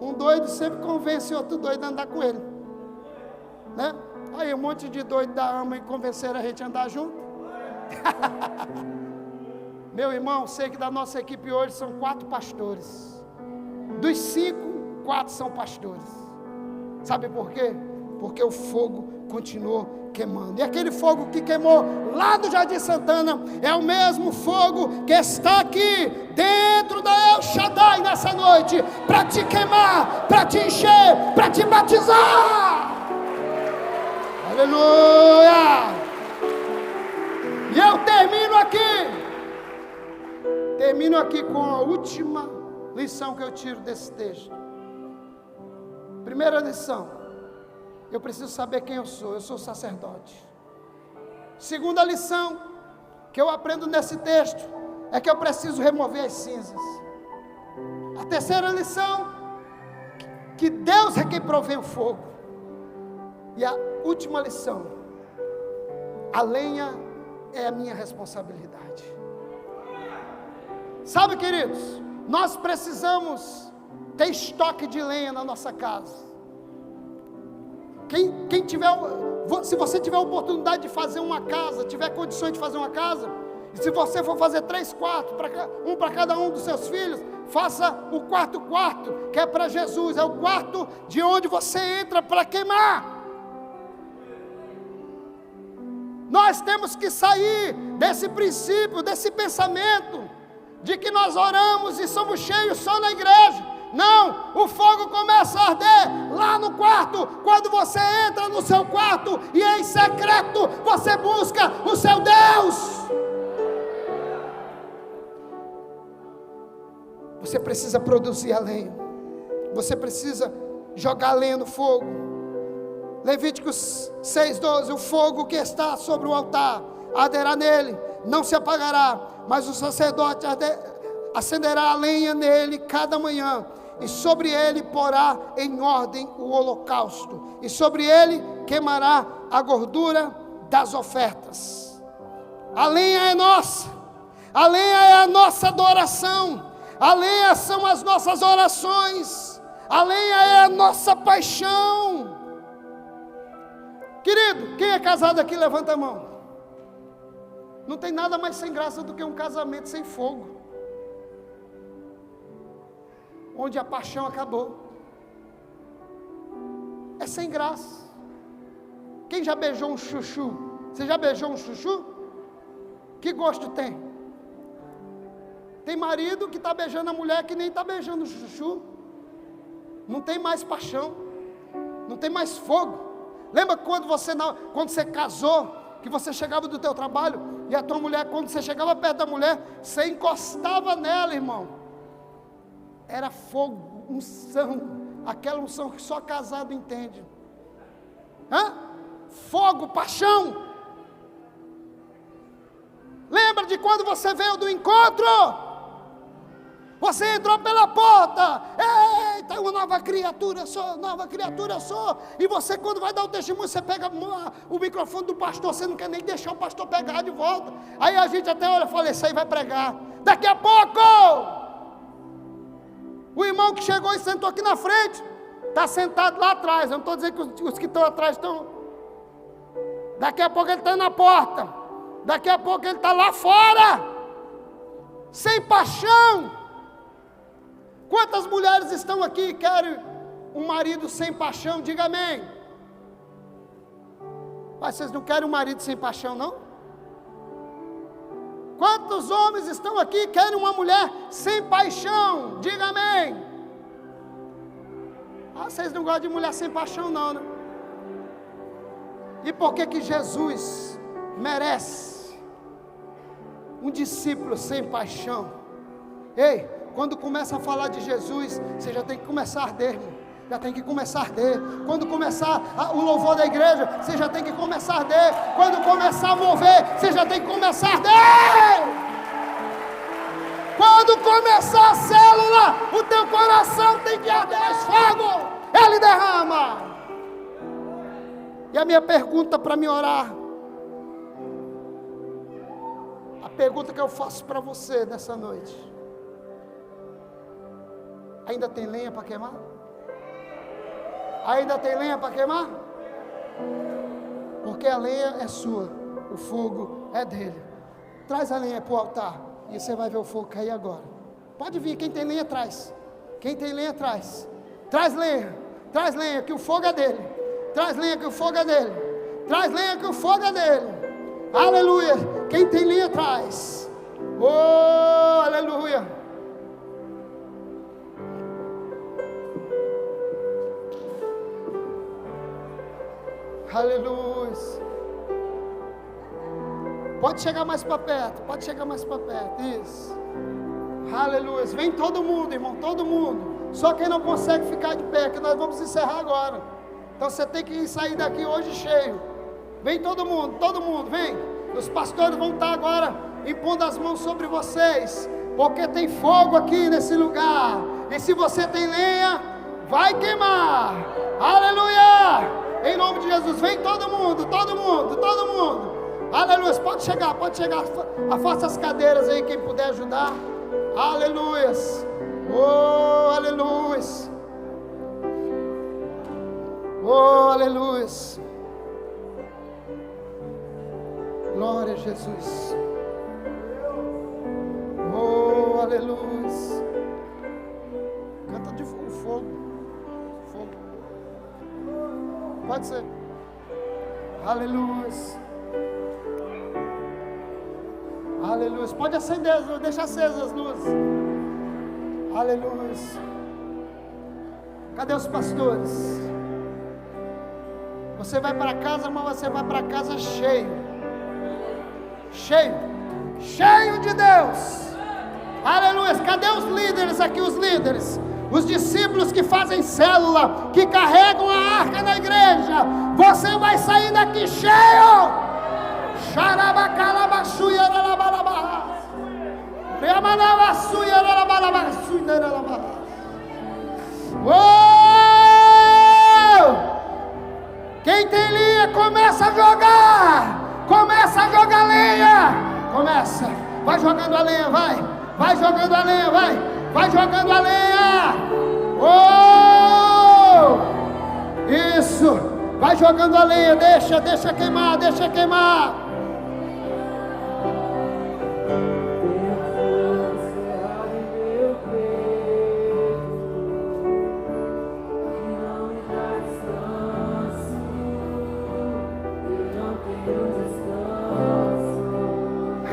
um doido sempre convence outro doido a andar com ele, né? Aí um monte de doido da ama e convenceram a gente a andar junto. Meu irmão, sei que da nossa equipe hoje são 4 pastores, dos 5, 4 são pastores. Sabe por quê? Porque o fogo continuou queimando. E aquele fogo que queimou lá do Jardim Santana é o mesmo fogo que está aqui dentro da El Shaddai nessa noite, para te queimar, para te encher, para te batizar. Aleluia! E eu termino aqui com a última lição que eu tiro desse texto. Primeira lição: eu preciso saber quem eu sou sacerdote. Segunda lição que eu aprendo nesse texto é que eu preciso remover as cinzas. A terceira lição, que Deus é quem provém o fogo. E a última lição, a lenha é a minha responsabilidade. Sabe, queridos, nós precisamos ter estoque de lenha na nossa casa. Quem tiver, se você tiver a oportunidade de fazer uma casa, tiver condições de fazer uma casa, e se você for fazer 3 quartos, um para cada um dos seus filhos, faça o quarto, que é para Jesus, é o quarto de onde você entra para queimar. Nós temos que sair desse princípio, desse pensamento, de que nós oramos e somos cheios só na igreja. Não, o fogo começa a arder lá no quarto, quando você entra no seu quarto e em secreto você busca o seu Deus. Você precisa produzir a lenha, você precisa jogar a lenha no fogo. Levíticos 6:12, o fogo que está sobre o altar arderá nele, não se apagará, mas o sacerdote acenderá a lenha nele cada manhã, e sobre ele porá em ordem o holocausto, e sobre ele queimará a gordura das ofertas. A lenha é nossa, a lenha é a nossa adoração, a lenha são as nossas orações, a lenha é a nossa paixão. Querido, quem é casado aqui, levanta a mão. Não tem nada mais sem graça do que um casamento sem fogo, onde a paixão acabou. É sem graça. Quem já beijou um chuchu? Você já beijou um chuchu? Que gosto tem? Tem marido que está beijando a mulher que nem está beijando o chuchu. Não tem mais paixão, não tem mais fogo. Lembra quando você casou, que você chegava do teu trabalho, e a tua mulher, quando você chegava perto da mulher, você encostava nela, irmão. Era fogo, unção, aquela unção que só casado entende. Fogo, paixão. Lembra de quando você veio do encontro? Você entrou pela porta. Eita, uma nova criatura sou. E você, quando vai dar o testemunho, você pega o microfone do pastor, você não quer nem deixar o pastor pegar de volta. Aí a gente até olha e fala, esse aí vai pregar. Daqui a pouco, o irmão que chegou e sentou aqui na frente, está sentado lá atrás. Eu não estou dizendo que os que estão atrás estão. Daqui a pouco ele está na porta. Daqui a pouco ele está lá fora. Sem paixão. Quantas mulheres estão aqui e querem um marido sem paixão? Diga amém. Mas vocês não querem um marido sem paixão, não? Quantos homens estão aqui e querem uma mulher sem paixão? Diga amém. Vocês não gostam de mulher sem paixão, não, né? E por que Jesus merece um discípulo sem paixão? Ei, quando começa a falar de Jesus, você já tem que começar a arder, irmão. Já tem que começar a arder. Quando começar o louvor da igreja, você já tem que começar a arder. Quando começar a mover, você já tem que começar a arder. Quando começar a célula, o teu coração tem que arder fogo. Ele derrama. E a minha pergunta para me orar, a pergunta que eu faço para você nessa noite: ainda tem lenha para queimar? Ainda tem lenha para queimar? Porque a lenha é sua, o fogo é dele. Traz a lenha para o altar e você vai ver o fogo cair agora. Pode vir, quem tem lenha traz. Quem tem lenha traz. Traz lenha, que o fogo é dele. Traz lenha, que o fogo é dele. Traz lenha, que o fogo é dele. Aleluia. Quem tem lenha traz. Oh, aleluia. Aleluia. Pode chegar mais para perto. Pode chegar mais para perto. Isso. Aleluia. Vem todo mundo, irmão. Todo mundo. Só quem não consegue ficar de pé, que nós vamos encerrar agora. Então você tem que sair daqui hoje cheio. Vem todo mundo, vem. Os pastores vão estar agora impondo as mãos sobre vocês, porque tem fogo aqui nesse lugar. E se você tem lenha, vai queimar. Aleluia! Em nome de Jesus, vem todo mundo. Aleluia, pode chegar. Afasta as cadeiras aí, quem puder ajudar. Aleluia. Oh, aleluia. Oh, aleluia. Glória a Jesus. Oh, aleluia. Canta de fogo. Pode ser. Aleluia. Aleluia. Pode acender, deixa acesas as luzes. Aleluia. Cadê os pastores? Você vai para casa, mas você vai para casa cheio de Deus. Aleluia. Cadê os líderes aqui, os líderes? Os discípulos que fazem célula, que carregam a arca na igreja. Você vai sair daqui cheio. Quem tem linha, começa a jogar. Começa a jogar lenha. Começa. Vai jogando a lenha, vai. Vai jogando a lenha, vai. Vai jogando a lenha. Oh! Isso. Vai jogando a lenha, deixa queimar, deixa queimar.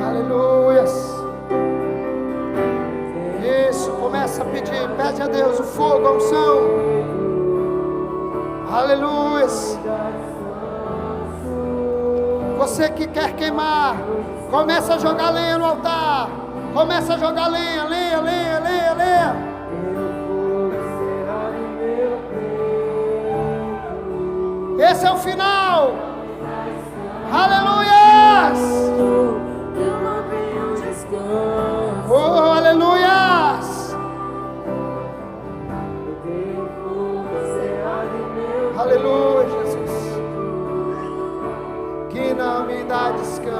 Aleluias. Isso, começa a pedir, pede a Deus o fogo, a unção. Aleluias. Você que quer queimar, começa a jogar lenha no altar. Começa a jogar lenha, lenha, lenha, lenha, lenha. Esse é o final. Aleluias. Oh, aleluias. Aleluia, Jesus. Que não me dá descanso.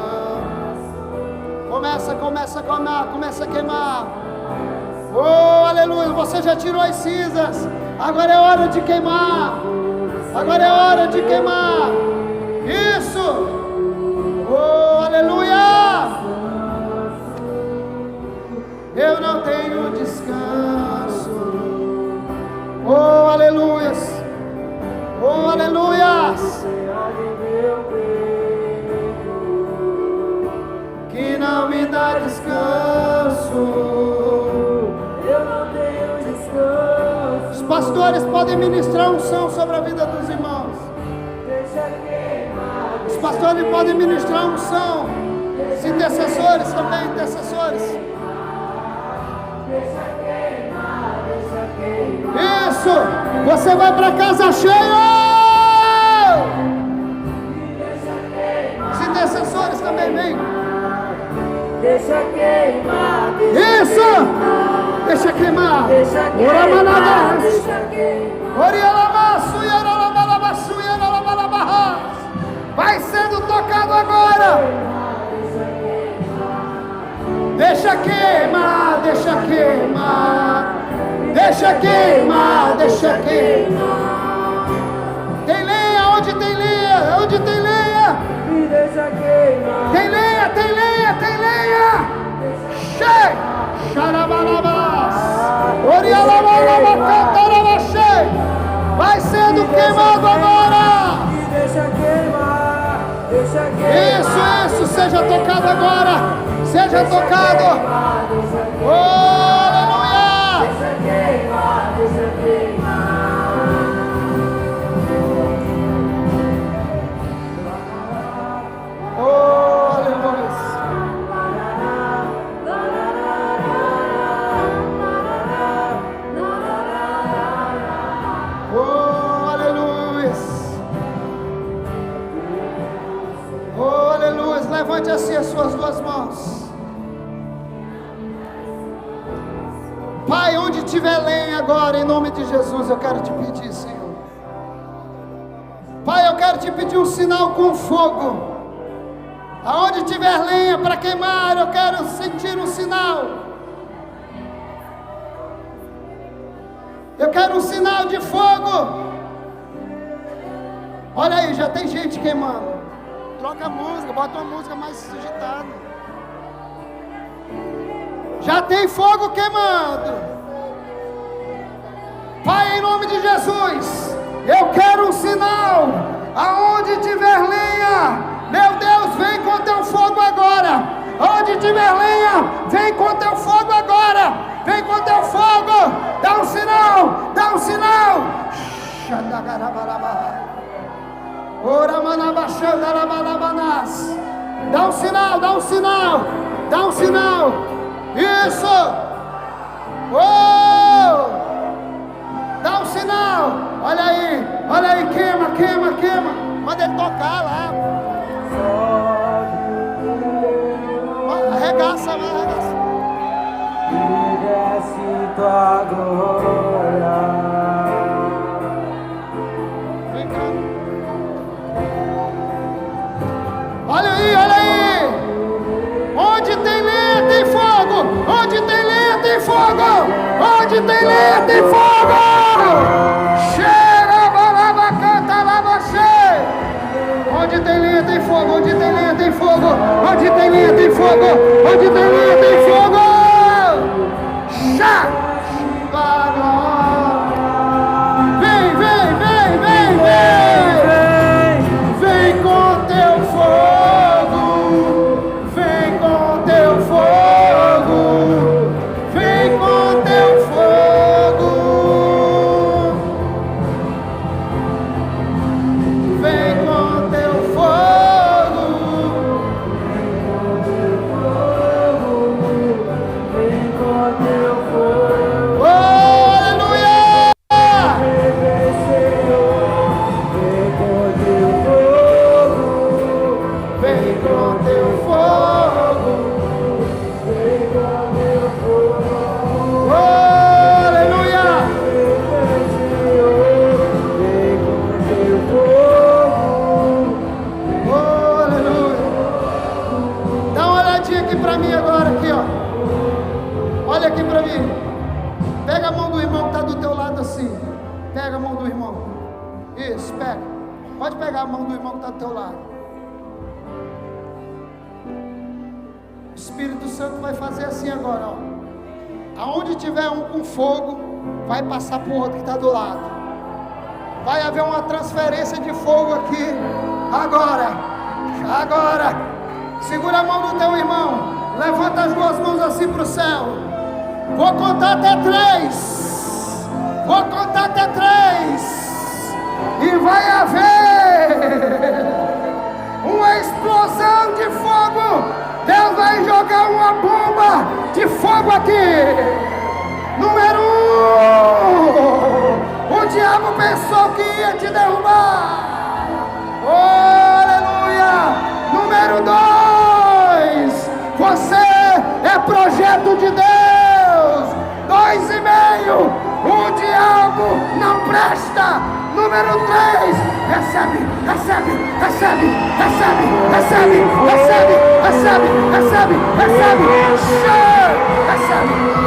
Começa a queimar. Oh, aleluia. Você já tirou as cinzas. Agora é hora de queimar. Agora é hora de queimar. Isso. Oh, aleluia. Eu não tenho descanso. Oh, aleluias. Oh, aleluias. Que não me dá descanso. Eu não tenho descanso. Os pastores podem ministrar unção sobre a vida dos irmãos. Os pastores podem ministrar unção. Os intercessores também, intercessores. Isso! Você vai para casa cheia! Os intercessores também vêm. Deixa queimar. Isso! Deixa queimar. Ora manadas. Orialamaçu, yaralabalabaçu, yaralabalabahas. Vai sendo tocado agora. Deixa queimar, deixa queimar. Deixa queimar, deixa queimar. Tem lenha, onde tem lenha? Onde tem lenha? Me deixa queimar. Tem lenha, tem lenha, tem lenha. Cheio. Xarabalabás. Orialabalabacantarabaxei. Vai sendo queimado agora. Me deixa queimar, deixa queimar. Isso, seja tocado agora. Seja tocado. Oh, aleluia. Deixa queimar, deixa queimar. Oh, aleluia. Oh, aleluia. Oh, aleluia. Levante assim as suas duas mãos. Pai, onde tiver lenha agora, em nome de Jesus, eu quero te pedir, Senhor. Pai, eu quero te pedir um sinal com fogo. Aonde tiver lenha para queimar, eu quero sentir um sinal. Eu quero um sinal de fogo. Olha aí, já tem gente queimando. Troca a música, bota uma música mais agitada. Já tem fogo queimando. Pai, em nome de Jesus, eu quero um sinal. Aonde tiver lenha, meu Deus, vem com teu fogo agora. Onde tiver lenha, vem com teu fogo agora. Vem com teu fogo. Dá um sinal, dá um sinal. Dá um sinal, dá um sinal. Dá um sinal. Isso! Oh! Dá um sinal! Olha aí, queima, queima, queima. Manda ele tocar lá. Arregaça lá, arregaça. Desce tua glória. Vem cá. Olha aí, olha aí. Onde tem lenha, tem fogo. Onde tem lenha, tem fogo. Onde tem lenha, tem fogo. Cheira, balaba, canta, lava, cheira. fogo, onde tem lenha tem fogo. Já! Vem, vem, vem, vem, vem! Vem com teu fogo, vem com teu fogo, vem com teu fogo, vem com teu fogo, vem com teu fogo. Oh, aleluia! Vem com teu fogo, vem com teu fogo. Oh, aleluia! Vem com teu fogo. Oh, aleluia! Dá uma olhadinha aqui pra mim agora, aqui, ó. Olha aqui pra mim. Pega a mão do irmão que está do teu lado assim. Pega a mão do irmão. Isso, pega. Pode pegar a mão do irmão que está do teu lado. O Espírito Santo vai fazer assim agora, ó. Aonde tiver um com fogo, vai passar para o outro que está do lado. Vai haver uma transferência de fogo aqui. Agora. Agora. Segura a mão do teu irmão. Levanta as duas mãos assim para o céu. Vou contar até 3. Vou contar até 3. E vai haver uma explosão de fogo. Deus vai jogar uma bomba de fogo aqui. Número 1. O diabo pensou que ia te derrubar. Oh, aleluia. Número 2. Você é projeto de Deus. 2,5. O diabo não presta. Número 3. Recebe, recebe, recebe, recebe, recebe, recebe, recebe, recebe, recebe. Recebe.